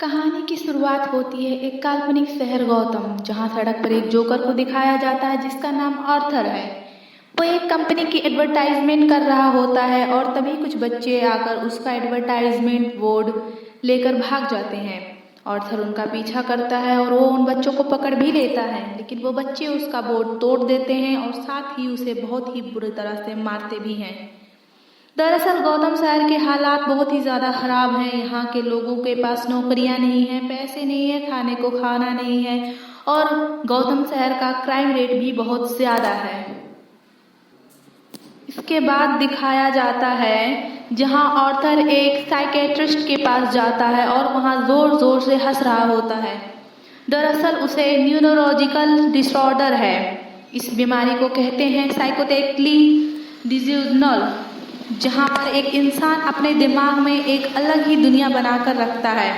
कहानी की शुरुआत होती है एक काल्पनिक शहर गौतम, जहाँ सड़क पर एक जोकर को दिखाया जाता है जिसका नाम आर्थर है। वो एक कंपनी की एडवर्टाइजमेंट कर रहा होता है और तभी कुछ बच्चे आकर उसका एडवर्टाइजमेंट बोर्ड लेकर भाग जाते हैं। आर्थर उनका पीछा करता है और वो उन बच्चों को पकड़ भी लेता है, लेकिन वो बच्चे उसका बोर्ड तोड़ देते हैं और साथ ही उसे बहुत ही बुरी तरह से मारते भी हैं। दरअसल गौतम शहर के हालात बहुत ही ज़्यादा ख़राब हैं। यहाँ के लोगों के पास नौकरियाँ नहीं हैं, पैसे नहीं है, खाने को खाना नहीं है और गौतम शहर का क्राइम रेट भी बहुत ज़्यादा है। इसके बाद दिखाया जाता है जहाँ आर्थर एक साइकेट्रिस्ट के पास जाता है और वहाँ ज़ोर ज़ोर से हंस रहा होता है। दरअसल उसे न्यूरोलॉजिकल डिसऑर्डर है। इस बीमारी को कहते हैं साइकोटिकली डिसऑर्डर, जहाँ पर एक इंसान अपने दिमाग में एक अलग ही दुनिया बनाकर रखता है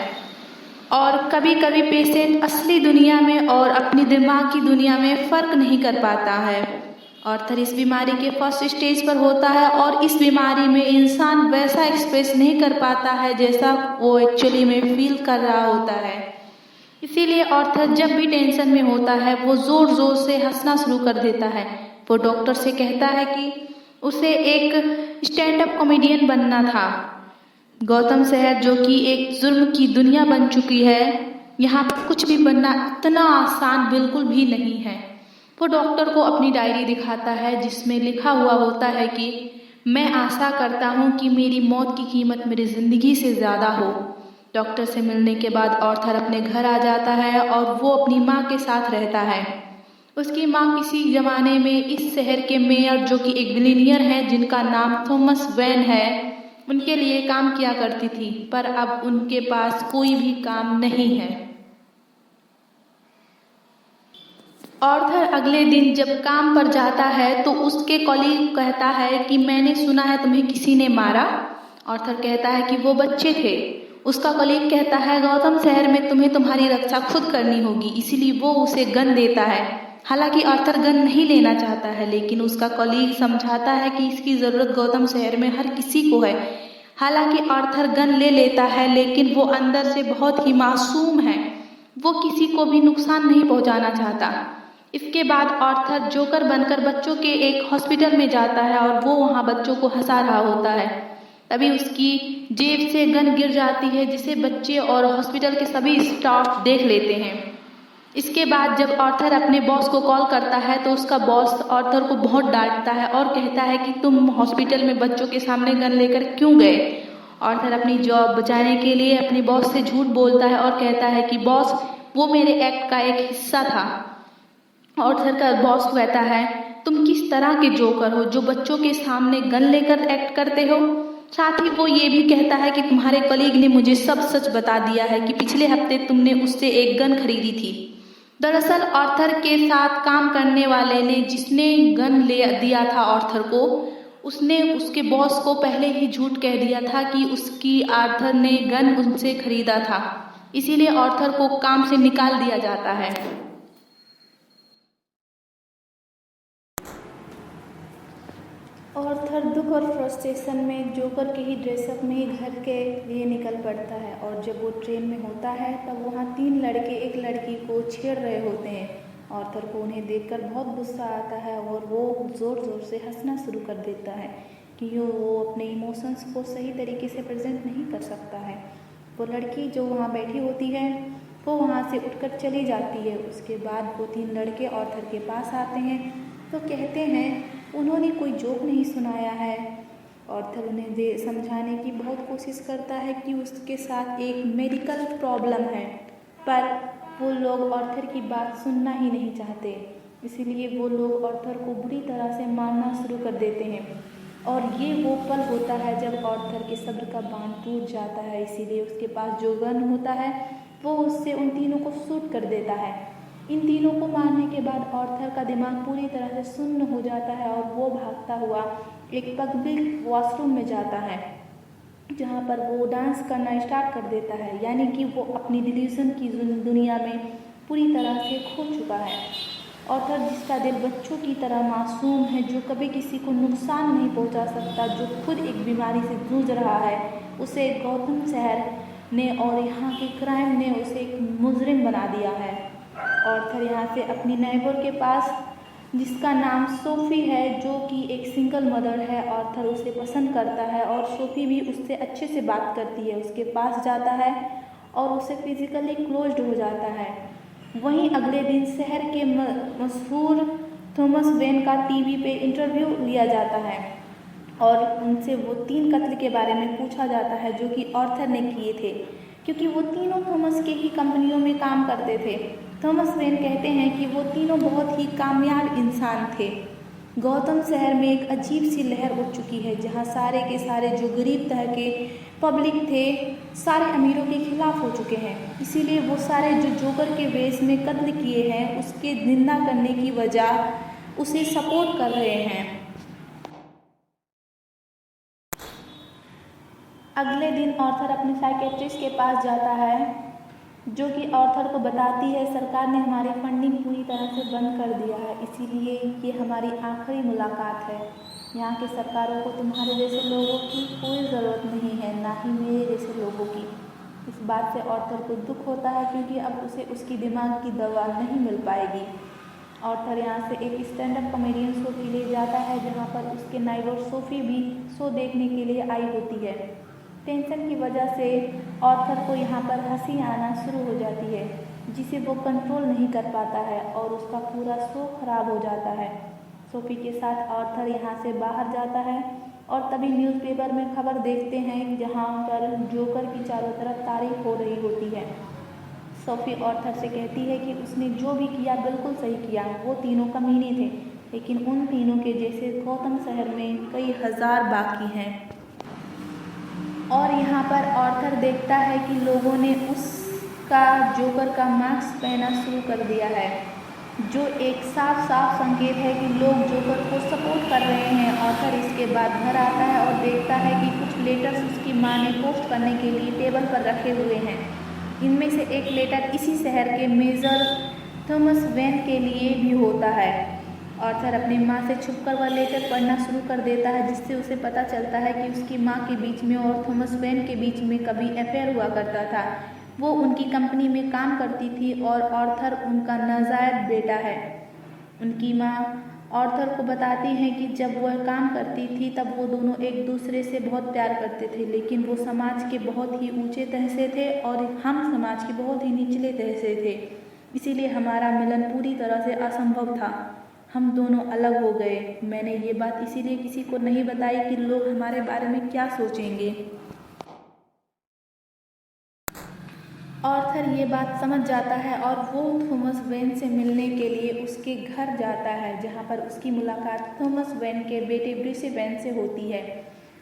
और कभी कभी पेशेंट असली दुनिया में और अपनी दिमाग की दुनिया में फ़र्क नहीं कर पाता है। आर्थर इस बीमारी के फर्स्ट स्टेज पर होता है और इस बीमारी में इंसान वैसा एक्सप्रेस नहीं कर पाता है जैसा वो एक्चुअली में फील कर रहा होता है। इसीलिए आर्थर जब भी टेंशन में होता है वो ज़ोर ज़ोर से हंसना शुरू कर देता है। वो डॉक्टर से कहता है कि उसे एक स्टैंड अप कॉमेडियन बनना था। गौतम शहर जो कि एक जुर्म की दुनिया बन चुकी है, यहाँ पर कुछ भी बनना इतना आसान बिल्कुल भी नहीं है। वो डॉक्टर को अपनी डायरी दिखाता है जिसमें लिखा हुआ होता है कि मैं आशा करता हूँ कि मेरी मौत की कीमत मेरी ज़िंदगी से ज़्यादा हो। डॉक्टर से मिलने के बाद आर्थर अपने घर आ जाता है और वो अपनी माँ के साथ रहता है। उसकी माँ किसी ज़माने में इस शहर के मेयर जो कि एक बिलियनियर हैं जिनका नाम थॉमस वेन है, उनके लिए काम किया करती थी, पर अब उनके पास कोई भी काम नहीं है। आर्थर अगले दिन जब काम पर जाता है तो उसके कॉलीग कहता है कि मैंने सुना है तुम्हें किसी ने मारा। आर्थर कहता है कि वो बच्चे थे। उसका कॉलीग कहता है गौतम शहर में तुम्हें तुम्हारी रक्षा खुद करनी होगी, इसीलिए वो उसे गन देता है। हालांकि आर्थर गन नहीं लेना चाहता है, लेकिन उसका कॉलीग समझाता है कि इसकी ज़रूरत गौतम शहर में हर किसी को है। हालांकि आर्थर गन ले लेता है, लेकिन वो अंदर से बहुत ही मासूम है। वो किसी को भी नुकसान नहीं पहुंचाना चाहता। इसके बाद आर्थर जोकर बनकर बच्चों के एक हॉस्पिटल में जाता है और वो वहाँ बच्चों को हंसा रहा होता है। तभी उसकी जेब से गन गिर जाती है जिसे बच्चे और हॉस्पिटल के सभी स्टाफ देख लेते हैं। इसके बाद जब आर्थर अपने बॉस को कॉल करता है तो उसका बॉस आर्थर को बहुत डांटता है और कहता है कि तुम हॉस्पिटल में बच्चों के सामने गन लेकर क्यों गए। आर्थर अपनी जॉब बचाने के लिए अपने बॉस से झूठ बोलता है और कहता है कि बॉस वो मेरे एक्ट का एक हिस्सा था। आर्थर का बॉस कहता है तुम किस तरह के जोकर हो जो बच्चों के सामने गन लेकर एक्ट करते हो। साथ ही वो ये भी कहता है कि तुम्हारे कलीग ने मुझे सब सच बता दिया है कि पिछले हफ्ते तुमने उससे एक गन खरीदी थी। दरअसल आर्थर के साथ काम करने वाले ने जिसने गन ले दिया था आर्थर को, उसने उसके बॉस को पहले ही झूठ कह दिया था कि उसकी आर्थर ने गन उनसे खरीदा था। इसीलिए आर्थर को काम से निकाल दिया जाता है। आर्थर दुख और फ्रस्ट्रेशन में जोकर के ही ड्रेसअप में ही घर के लिए निकल पड़ता है और जब वो ट्रेन में होता है तब वहाँ 3 लड़के एक लड़की को छेड़ रहे होते हैं। आर्थर को उन्हें देखकर बहुत गुस्सा आता है और वो ज़ोर ज़ोर से हंसना शुरू कर देता है कि वो अपने इमोशंस को सही तरीके से प्रेजेंट नहीं कर सकता है। वो लड़की जो वहाँ बैठी होती है वो वहाँ से उठकर चली जाती है। उसके बाद वो 3 लड़के आर्थर के पास आते हैं तो कहते हैं उन्होंने कोई जोक नहीं सुनाया है। आर्थर उन्हें समझाने की बहुत कोशिश करता है कि उसके साथ एक मेडिकल प्रॉब्लम है, पर वो लोग आर्थर की बात सुनना ही नहीं चाहते। इसीलिए वो लोग आर्थर को बुरी तरह से मारना शुरू कर देते हैं और ये वो पल होता है जब आर्थर के सब्र का बांध टूट जाता है। इसीलिए उसके पास जो गन होता है वो उससे उन तीनों को शूट कर देता है। इन तीनों को मारने के बाद आर्थर का दिमाग पूरी तरह से सुन्न हो जाता है और वो भागता हुआ एक पब्लिक वॉशरूम में जाता है जहाँ पर वो डांस करना स्टार्ट कर देता है, यानी कि वो अपनी डिल्यूजन की दुनिया में पूरी तरह से खो चुका है। आर्थर जिसका दिल बच्चों की तरह मासूम है, जो कभी किसी को नुकसान नहीं पहुँचा सकता, जो खुद एक बीमारी से जूझ रहा है, उसे गौतम शहर ने और यहाँ के क्राइम ने उसे एक मुजरिम बना दिया है। ऑर्थर यहाँ से अपनी नेबर के पास, जिसका नाम सोफ़ी है, जो कि एक सिंगल मदर है, ऑर्थर उसे पसंद करता है और सोफ़ी भी उससे अच्छे से बात करती है, उसके पास जाता है और उसे फिज़िकली क्लोज्ड हो जाता है। वहीं अगले दिन शहर के मशहूर थॉमस वेन का टीवी पे इंटरव्यू लिया जाता है और उनसे वो 3 कत्ल के बारे में पूछा जाता है जो कि ऑर्थर ने किए थे, क्योंकि वो तीनों थॉमस के ही कंपनियों में काम करते थे। थॉमस वेन कहते हैं कि वो तीनों बहुत ही कामयाब इंसान थे। गौतम शहर में एक अजीब सी लहर उठ चुकी है, जहाँ सारे के सारे जो गरीब तरह के पब्लिक थे, सारे अमीरों के खिलाफ हो चुके हैं। इसीलिए वो सारे जो जोकर के वेश में कत्ल किए हैं, उसके निंदा करने की वजह उसे सपोर्ट कर रहे हैं। अगले दिन ऑर्थर अपने साइकेट्रिस्ट के पास जाता है, जो कि ऑर्थर को बताती है सरकार ने हमारी फंडिंग पूरी तरह से बंद कर दिया है, इसीलिए ये हमारी आखिरी मुलाकात है। यहाँ के सरकारों को तुम्हारे जैसे लोगों की कोई ज़रूरत नहीं है, ना ही मेरे जैसे लोगों की। इस बात से ऑर्थर को दुख होता है, क्योंकि अब उसे उसकी दिमाग की दवा नहीं मिल पाएगी। ऑर्थर यहाँ से एक स्टैंड अप कॉमेडियन शो के लिए जाता है, जहाँ पर उसके नाइबर सोफ़ी भी शो देखने के लिए आई होती है। टेंशन की वजह से ऑर्थर को यहाँ पर हंसी आना शुरू हो जाती है, जिसे वो कंट्रोल नहीं कर पाता है और उसका पूरा शो खराब हो जाता है। सोफ़ी के साथ ऑर्थर यहाँ से बाहर जाता है और तभी न्यूज़पेपर में खबर देखते हैं, जहाँ पर जोकर की चारों तरफ तारीफ हो रही होती है। सोफ़ी ऑर्थर से कहती है कि उसने जो भी किया बिल्कुल सही किया, वो तीनों कमीने थे, लेकिन उन तीनों के जैसे गौतम शहर में कई हज़ार बाकी हैं। और यहाँ पर ऑर्थर देखता है कि लोगों ने उसका जोकर का मास्क पहनना शुरू कर दिया है, जो एक साफ संकेत है कि लोग जोकर को सपोर्ट कर रहे हैं। ऑर्थर इसके बाद घर आता है और देखता है कि कुछ लेटर्स उसकी माँ ने पोस्ट करने के लिए टेबल पर रखे हुए हैं। इनमें से एक लेटर इसी शहर के मेजर थॉमस वेन के लिए भी होता है। ऑर्थर अपनी माँ से छुपकर वह लेटर पढ़ना शुरू कर देता है, जिससे उसे पता चलता है कि उसकी माँ के बीच में और थॉमस वेन के बीच में कभी अफेयर हुआ करता था। वो उनकी कंपनी में काम करती थी और ऑर्थर उनका नाजायज बेटा है। उनकी माँ ऑर्थर को बताती हैं कि जब वह काम करती थी तब वो दोनों एक दूसरे से बहुत प्यार करते थे, लेकिन वो समाज के बहुत ही ऊंचे तह से थे और हम समाज के बहुत ही निचले तह से थे। इसीलिए हमारा मिलन पूरी तरह से असंभव था। हम दोनों अलग हो गए। मैंने ये बात इसीलिए किसी को नहीं बताई कि लोग हमारे बारे में क्या सोचेंगे। ऑर्थर ये बात समझ जाता है और वो थॉमस वेन से मिलने के लिए उसके घर जाता है, जहाँ पर उसकी मुलाकात थॉमस वेन के बेटे ब्रुसी वेन से होती है,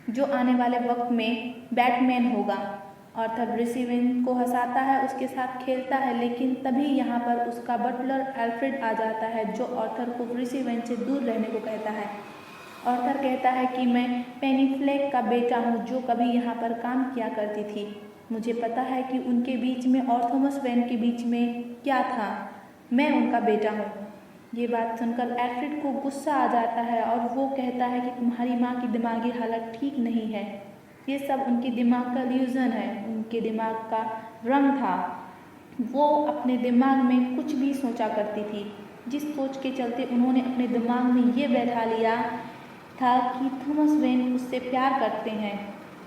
जो आने वाले वक्त में बैटमैन होगा। ऑर्थर ब्रुसी वेन को हंसाता है, उसके साथ खेलता है, लेकिन तभी यहाँ पर उसका बटलर एल्फ्रेड आ जाता है, जो ऑर्थर को ब्रुसी वेन से दूर रहने को कहता है। ऑर्थर कहता है कि मैं पेनी फ्लैग का बेटा हूँ, जो कभी यहाँ पर काम किया करती थी। मुझे पता है कि उनके बीच में और थॉमस वेन के बीच में क्या था। मैं उनका बेटा हूँ। ये बात सुनकर एल्फ्रेड को गुस्सा आ जाता है और वो कहता है कि तुम्हारी माँ की दिमागी हालत ठीक नहीं है। ये सब उनके दिमाग का इल्यूजन है, उनके दिमाग का भ्रम था। वो अपने दिमाग में कुछ भी सोचा करती थी, जिस सोच के चलते उन्होंने अपने दिमाग में ये बैठा लिया था कि थॉमस वेन उससे प्यार करते हैं।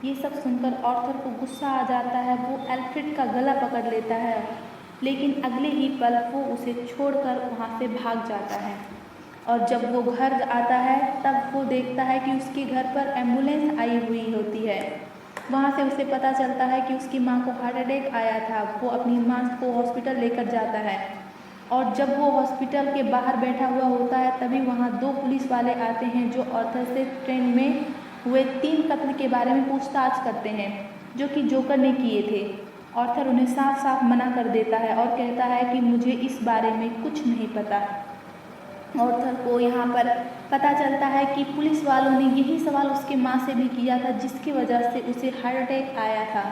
ये सब सुनकर ऑर्थर को गुस्सा आ जाता है। वो एल्फ्रेड का गला पकड़ लेता है, लेकिन अगले ही पल वो उसे छोड़कर वहाँ से भाग जाता है। और जब वो घर आता है तब वो देखता है कि उसके घर पर एम्बुलेंस आई हुई होती है। वहाँ से उसे पता चलता है कि उसकी माँ को हार्ट अटैक आया था। वो अपनी माँ को हॉस्पिटल लेकर जाता है और जब वो हॉस्पिटल के बाहर बैठा हुआ होता है तभी वहाँ 2 पुलिस वाले आते हैं, जो ऑर्थर से ट्रेन में हुए 3 कत्ल के बारे में पूछताछ करते हैं, जो कि जोकर ने किए थे। ऑर्थर उन्हें साफ मना कर देता है और कहता है कि मुझे इस बारे में कुछ नहीं पता। ऑर्थर को यहाँ पर पता चलता है कि पुलिस वालों ने यही सवाल उसके माँ से भी किया था, जिसकी वजह से उसे हार्ट अटैक आया था।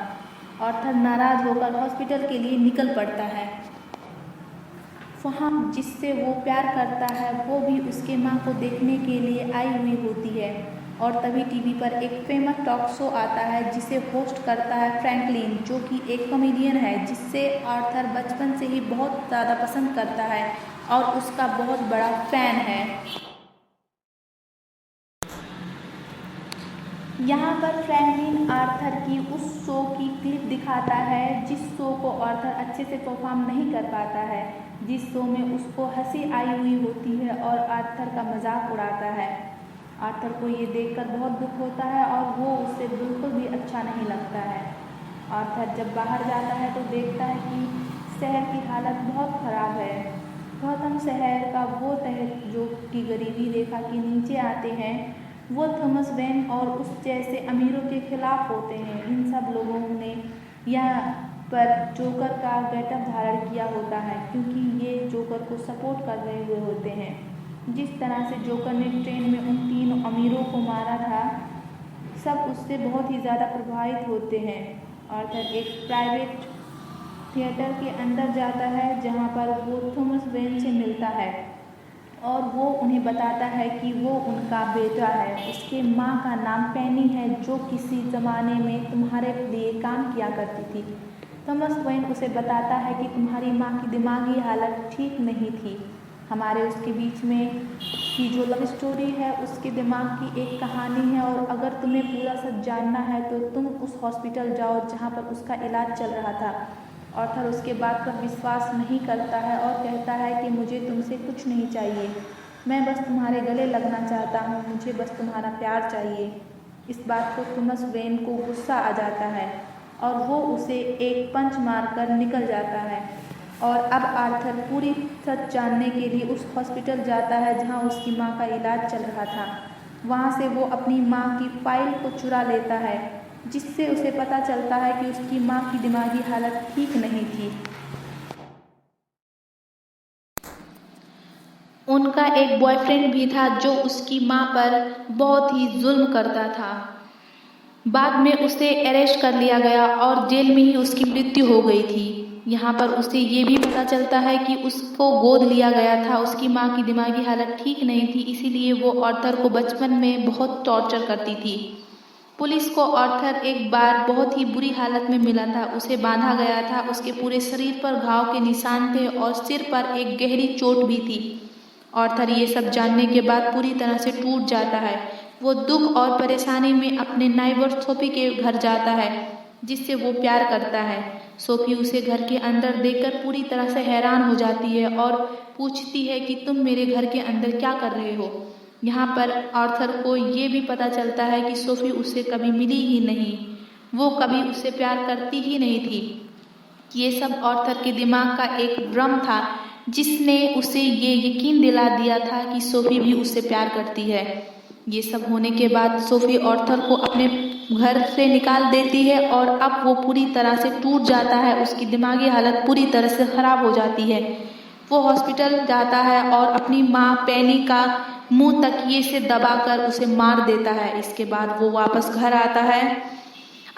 ऑर्थर नाराज़ होकर हॉस्पिटल के लिए निकल पड़ता है। वहाँ जिससे वो प्यार करता है वो भी उसके माँ को देखने के लिए आई हुई होती है। और तभी टीवी पर एक फेमस टॉक शो आता है जिसे होस्ट करता है फ्रैंकलिन, जो कि एक कॉमेडियन है जिससे आर्थर बचपन से ही बहुत ज़्यादा पसंद करता है और उसका बहुत बड़ा फैन है। यहाँ पर फ्रैंकलिन आर्थर की उस शो की क्लिप दिखाता है जिस शो को आर्थर अच्छे से परफॉर्म नहीं कर पाता है, जिस शो में उसको हंसी आई हुई होती है और आर्थर का मजाक उड़ाता है। आर्थर को ये देखकर बहुत दुख होता है और वो उसे बिल्कुल भी अच्छा नहीं लगता है। आर्थर जब बाहर जाता है तो देखता है कि शहर की हालत बहुत ख़राब है। गौतम शहर का वो तहत जो कि गरीबी रेखा के नीचे आते हैं, वो थॉमस वेन और उस जैसे अमीरों के खिलाफ होते हैं। इन सब लोगों ने यहाँ पर जोकर का गेटअप धारण किया होता है क्योंकि ये जोकर को सपोर्ट कर रहे हुए होते हैं। जिस तरह से जोकर ने ट्रेन में उन 3 अमीरों को मारा था, सब उससे बहुत ही ज़्यादा प्रभावित होते हैं। आर्थर एक प्राइवेट थिएटर के अंदर जाता है जहाँ पर वो थॉमस वेन से मिलता है और वो उन्हें बताता है कि वो उनका बेटा है। उसके माँ का नाम पेनी है जो किसी ज़माने में तुम्हारे लिए काम किया करती थी। थॉमस वेन उसे बताता है कि तुम्हारी माँ की दिमागी हालत ठीक नहीं थी। हमारे उसके बीच में की जो लव स्टोरी है उसके दिमाग की एक कहानी है और अगर तुम्हें पूरा सच जानना है तो तुम उस हॉस्पिटल जाओ जहाँ पर उसका इलाज चल रहा था। आर्थर उसके बात पर विश्वास नहीं करता है और कहता है कि मुझे तुमसे कुछ नहीं चाहिए, मैं बस तुम्हारे गले लगना चाहता हूँ, मुझे बस तुम्हारा प्यार चाहिए। इस बात को थॉमस वेन को गुस्सा आ जाता है और वो उसे एक पंच मारकर निकल जाता है। और अब आर्थर पूरी सच जानने के लिए उस हॉस्पिटल जाता है जहाँ उसकी माँ का इलाज चल रहा था। वहाँ से वो अपनी माँ की फाइल को चुरा लेता है जिससे उसे पता चलता है कि उसकी माँ की दिमागी हालत ठीक नहीं थी। उनका एक बॉयफ्रेंड भी था जो उसकी माँ पर बहुत ही जुल्म करता था। बाद में उसे अरेस्ट कर लिया गया और जेल में ही उसकी मृत्यु हो गई थी। यहाँ पर उसे ये भी पता चलता है कि उसको गोद लिया गया था, उसकी माँ की दिमागी हालत ठीक नहीं थी, इसीलिए वो आर्थर को बचपन में बहुत टॉर्चर करती थी। पुलिस को आर्थर एक बार बहुत ही बुरी हालत में मिला था, उसे बांधा गया था, उसके पूरे शरीर पर घाव के निशान थे और सिर पर एक गहरी चोट भी थी। आर्थर ये सब जानने के बाद पूरी तरह से टूट जाता है। वो दुख और परेशानी में अपने नाइबर सोफी के घर जाता है जिससे वो प्यार करता है। सोफी उसे घर के अंदर देखकर पूरी तरह से हैरान हो जाती है और पूछती है कि तुम मेरे घर के अंदर क्या कर रहे हो। यहाँ पर आर्थर को ये भी पता चलता है कि सोफी उससे कभी मिली ही नहीं, वो कभी उससे प्यार करती ही नहीं थी। ये सब आर्थर के दिमाग का एक भ्रम था जिसने उसे ये यकीन दिला दिया था कि सोफी भी उससे प्यार करती है। ये सब होने के बाद सोफी आर्थर को अपने घर से निकाल देती है और अब वो पूरी तरह से टूट जाता है, उसकी दिमागी हालत पूरी तरह से ख़राब हो जाती है। वो हॉस्पिटल जाता है और अपनी माँ पेनी का मुंह तकिए से दबाकर उसे मार देता है। इसके बाद वो वापस घर आता है।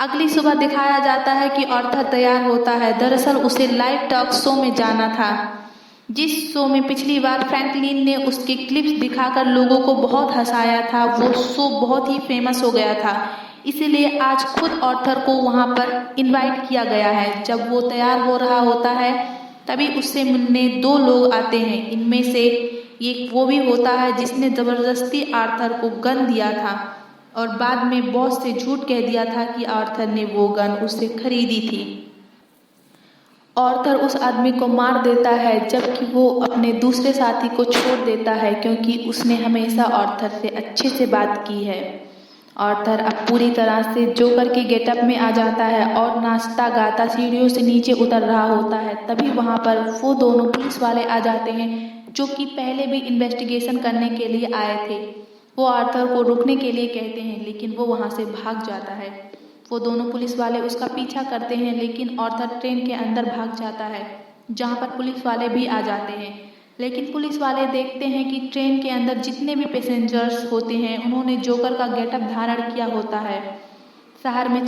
अगली सुबह दिखाया जाता है कि आर्थर तैयार होता है। दरअसल उसे लाइव टॉक शो में जाना था, जिस शो में पिछली बार फ्रैंकलिन ने उसके क्लिप्स दिखाकर लोगों को बहुत हंसाया था। वो शो बहुत ही फेमस हो गया था, इसीलिए आज खुद आर्थर को वहां पर इनवाइट किया गया है। जब वो तैयार हो रहा होता है तभी उससे मिलने 2 लोग आते हैं। इनमें से एक वो भी होता है जिसने ज़बरदस्ती आर्थर को गन दिया था और बाद में बॉस से झूठ कह दिया था कि आर्थर ने वो गन उससे खरीदी थी। आर्थर उस आदमी को मार देता है जबकि वो अपने दूसरे साथी को छोड़ देता है क्योंकि उसने हमेशा आर्थर से अच्छे से बात की है। आर्थर अब पूरी तरह से जोकर के गेटअप में आ जाता है और नाचता गाता सीढ़ियों से नीचे उतर रहा होता है। तभी वहाँ पर वो दोनों पुलिस वाले आ जाते हैं जो कि पहले भी इन्वेस्टिगेशन करने के लिए आए थे। वो आर्थर को रुकने के लिए कहते हैं लेकिन वो वहाँ से भाग जाता है। वो दोनों पुलिस वाले उसका पीछा करते हैं लेकिन आर्थर ट्रेन के अंदर भाग जाता है जहाँ पर पुलिस वाले भी आ जाते हैं। लेकिन पुलिस वाले देखते हैं कि ट्रेन के अंदर जितने भी पैसेंजर्स होते हैं उन्होंने जोकर का गेटअप धारण किया होता है। शहर में